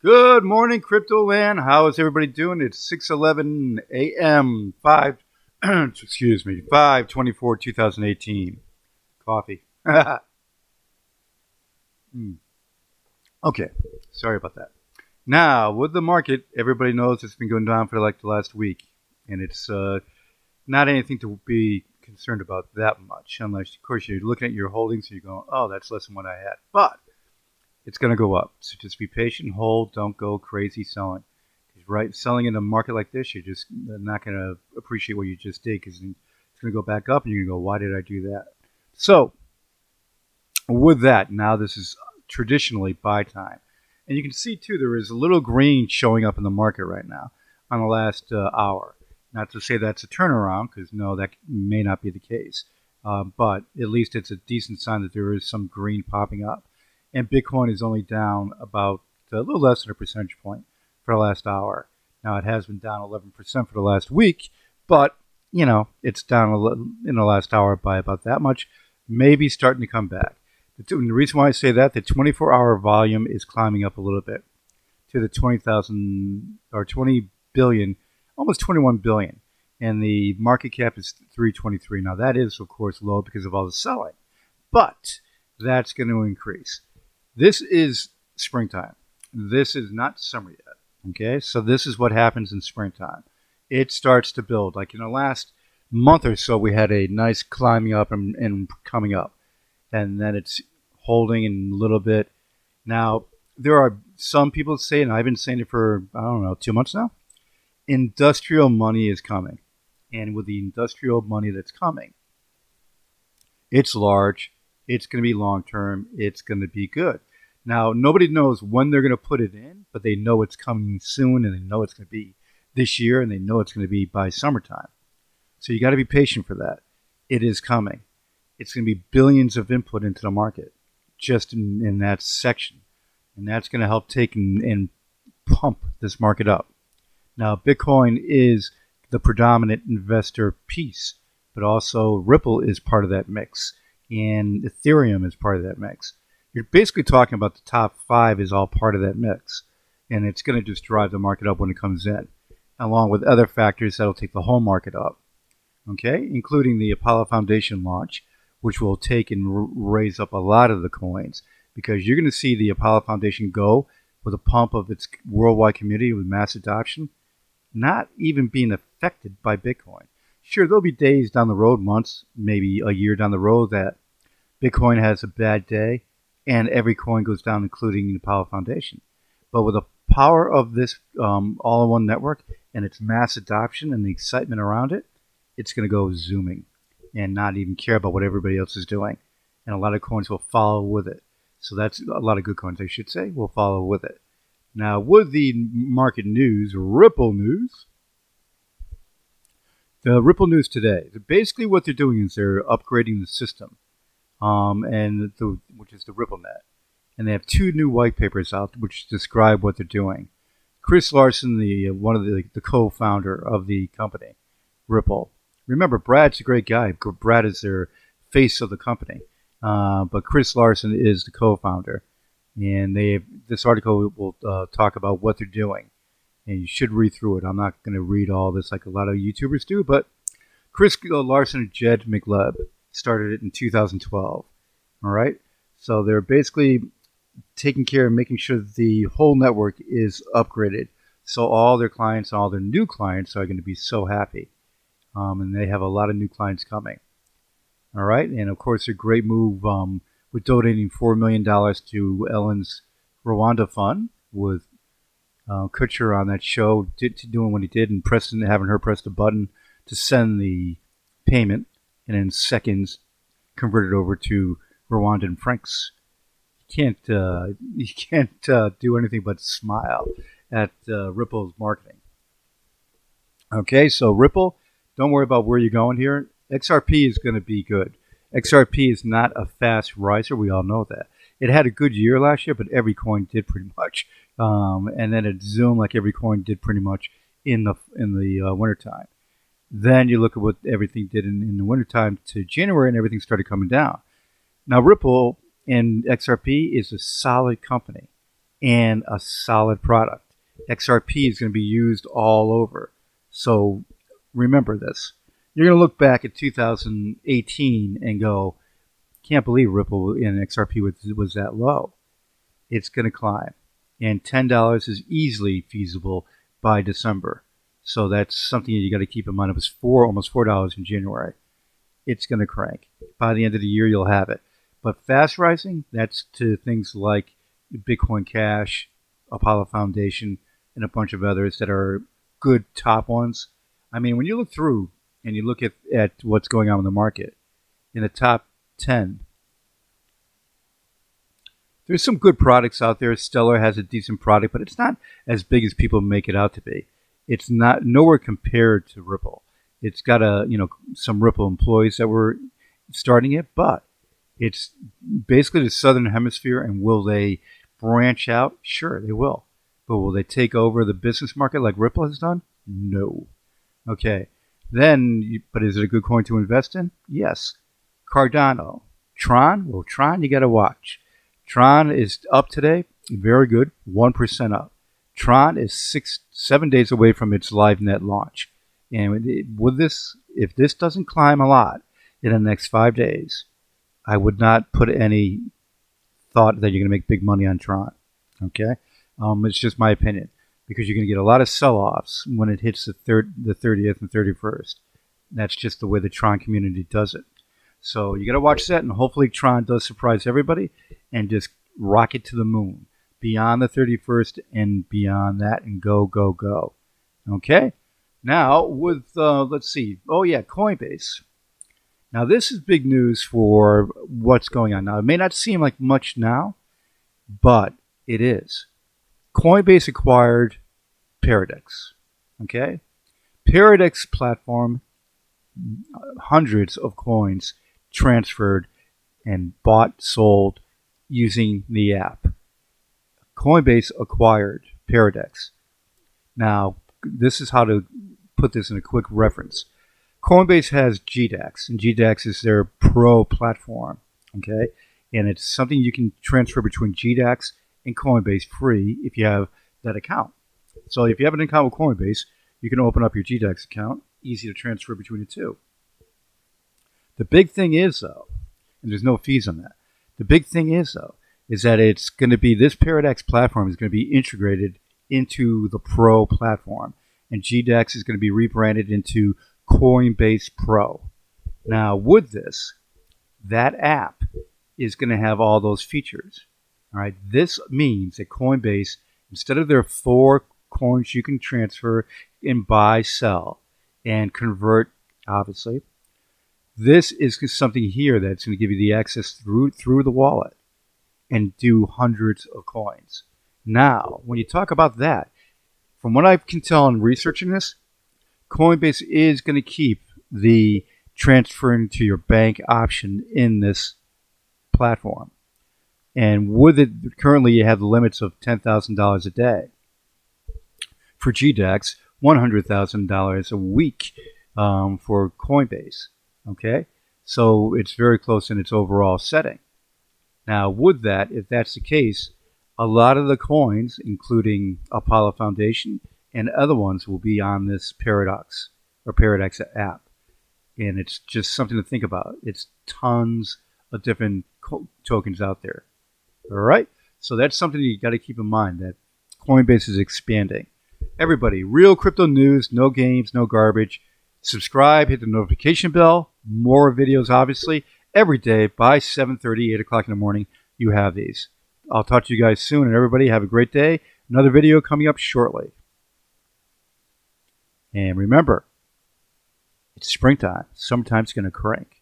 Good morning, Crypto Land. How is everybody doing? It's 6:11 a.m. 5 excuse me, 5/24/2018. Coffee. Hmm. Okay. Sorry about that. Now, with the market, everybody knows it's been going down for like the last week, and it's not anything to be concerned about that much, unless, of course, you're looking at your holdings and you're going, "Oh, that's less than what I had." But it's going to go up. So just be patient, hold, don't go crazy selling. Right, selling in a market like this, you're just not going to appreciate what you just did because it's going to go back up and you're going to go, why did I do that? So with that, now this is traditionally buy time. And you can see, too, there is a little green showing up in the market right now on the last hour. Not to say that's a turnaround, because, no, that may not be the case. But at least it's a decent sign that there is some green popping up. And Bitcoin is only down about a little less than a percentage point for the last hour. Now, it has been down 11% for the last week, but, it's down in the last hour by about that much, maybe starting to come back. The reason why I say that, the 24-hour volume is climbing up a little bit to the 20,000 or 20 billion, almost 21 billion. And the market cap is 323. Now, that is, of course, low because of all the selling, but that's going to increase. This is springtime. This is not summer yet. Okay, so this is what happens in springtime. It starts to build. Like in the last month or so, we had a nice climbing up and coming up. And then it's holding in a little bit. Now, there are some people say, and I've been saying it for, 2 months now, industrial money is coming. And with the industrial money that's coming, it's large, it's going to be long-term, it's going to be good. Now, nobody knows when they're going to put it in, but they know it's coming soon, and they know it's going to be this year, and they know it's going to be by summertime. So you got to be patient for that. It is coming. It's going to be billions of input into the market just in that section. And that's going to help take and pump this market up. Now, Bitcoin is the predominant investor piece, but also Ripple is part of that mix, and Ethereum is part of that mix. You're basically talking about the top 5 is all part of that mix, and it's going to just drive the market up when it comes in, along with other factors that'll take the whole market up, okay, including the Apollo Foundation launch, which will take and raise up a lot of the coins, because you're going to see the Apollo Foundation go with a pump of its worldwide community with mass adoption, not even being affected by Bitcoin. Sure, there'll be days down the road, months, maybe a year down the road, that Bitcoin has a bad day and every coin goes down, including the Apollo Foundation. But with the power of this all-in-one network and its mass adoption and the excitement around it, it's going to go zooming and not even care about what everybody else is doing. And a lot of coins will follow with it. So that's a lot of good coins, I should say, will follow with it. Now, with the market news, Ripple news, the Ripple news today, basically what they're doing is they're upgrading the system, which is the RippleNet. And they have 2 new white papers out which describe what they're doing. Chris Larsen, one of the co-founder of the company, Ripple. Remember, Brad's a great guy. Brad is their face of the company. But Chris Larsen is the co-founder. And this article will talk about what they're doing. And you should read through it. I'm not going to read all this like a lot of YouTubers do. But Chris Larsen and Jed McLeod started it in 2012. All right? So they're basically taking care of making sure that the whole network is upgraded. So all their clients and all their new clients are going to be so happy. And they have a lot of new clients coming. All right? And, of course, a great move with donating $4 million to Ellen's Rwanda fund with Kutcher on that show doing what he did and having her press the button to send the payment and in seconds convert it over to Rwandan francs. You can't do anything but smile at Ripple's marketing. Okay, so Ripple, don't worry about where you're going here. XRP is going to be good. XRP is not a fast riser. We all know that. It had a good year last year, but every coin did pretty much. And then it zoomed like every coin did pretty much in the wintertime. Then you look at what everything did in the wintertime to January, and everything started coming down. Now, Ripple and XRP is a solid company. and a solid product. XRP is going to be used all over. So remember this. You're going to look back at 2018 and go, can't believe Ripple and XRP was that low. It's going to climb. And $10 is easily feasible by December. So that's something you got to keep in mind. It was almost $4 in January. It's going to crank. By the end of the year, you'll have it. But fast rising, that's to things like Bitcoin Cash, Apollo Foundation, and a bunch of others that are good top ones. I mean, when you look through and you look at what's going on in the market, in the top 10, there's some good products out there. Stellar has a decent product, but it's not as big as people make it out to be. It's not nowhere compared to Ripple. It's got some Ripple employees that were starting it, but it's basically the Southern Hemisphere. And will they branch out? Sure, they will. But will they take over the business market like Ripple has done? No. Okay. But is it a good coin to invest in? Yes. Cardano. Tron? Well, Tron you got to watch. Tron is up today. Very good. 1% up. Tron is 7 days away from its live net launch. And if this doesn't climb a lot in the next 5 days, I would not put any thought that you're going to make big money on Tron. Okay? It's just my opinion, because you're going to get a lot of sell-offs when it hits the 30th and 31st. That's just the way the Tron community does it. So you got to watch that, and hopefully Tron does surprise everybody and just rocket to the moon beyond the 31st and beyond that, and go, go, go. Okay? Now, let's see. Oh, yeah, Coinbase. Now, this is big news for what's going on. Now, it may not seem like much now, but it is. Coinbase acquired Paradax. Okay? Paradax platform, hundreds of coins transferred and bought, sold using the app. Coinbase acquired Paradax. Now, this is how to put this in a quick reference. Coinbase has GDAX, and GDAX is their pro platform, okay? And it's something you can transfer between GDAX and Coinbase free if you have that account. So if you have an account with Coinbase, you can open up your GDAX account. Easy to transfer between the two. The big thing is, though, and there's no fees on that. The big thing is, though, is that it's going to be, this Paradax platform is going to be integrated into the Pro platform. And GDAX is going to be rebranded into Coinbase Pro. Now, with this, that app is going to have all those features. All right. This means that Coinbase, instead of their 4 coins you can transfer and buy, sell, and convert, obviously, this is something here that's going to give you the access through the wallet and do hundreds of coins. Now, when you talk about that, from what I can tell in researching this, Coinbase is going to keep the transferring to your bank option in this platform. And with it, currently you have the limits of $10,000 a day. For GDAX, $100,000 a week for Coinbase. Okay? So it's very close in its overall setting. Now, with that, if that's the case, a lot of the coins, including Apollo Foundation and other ones, will be on this Paradax app. And it's just something to think about. It's tons of different tokens out there. All right? So that's something you got to keep in mind, that Coinbase is expanding. Everybody, real crypto news, no games, no garbage. Subscribe, hit the notification bell. More videos, obviously. Every day by 7:30, 8 o'clock in the morning, you have these. I'll talk to you guys soon, and everybody have a great day. Another video coming up shortly. And remember, it's springtime. Summertime's going to crank.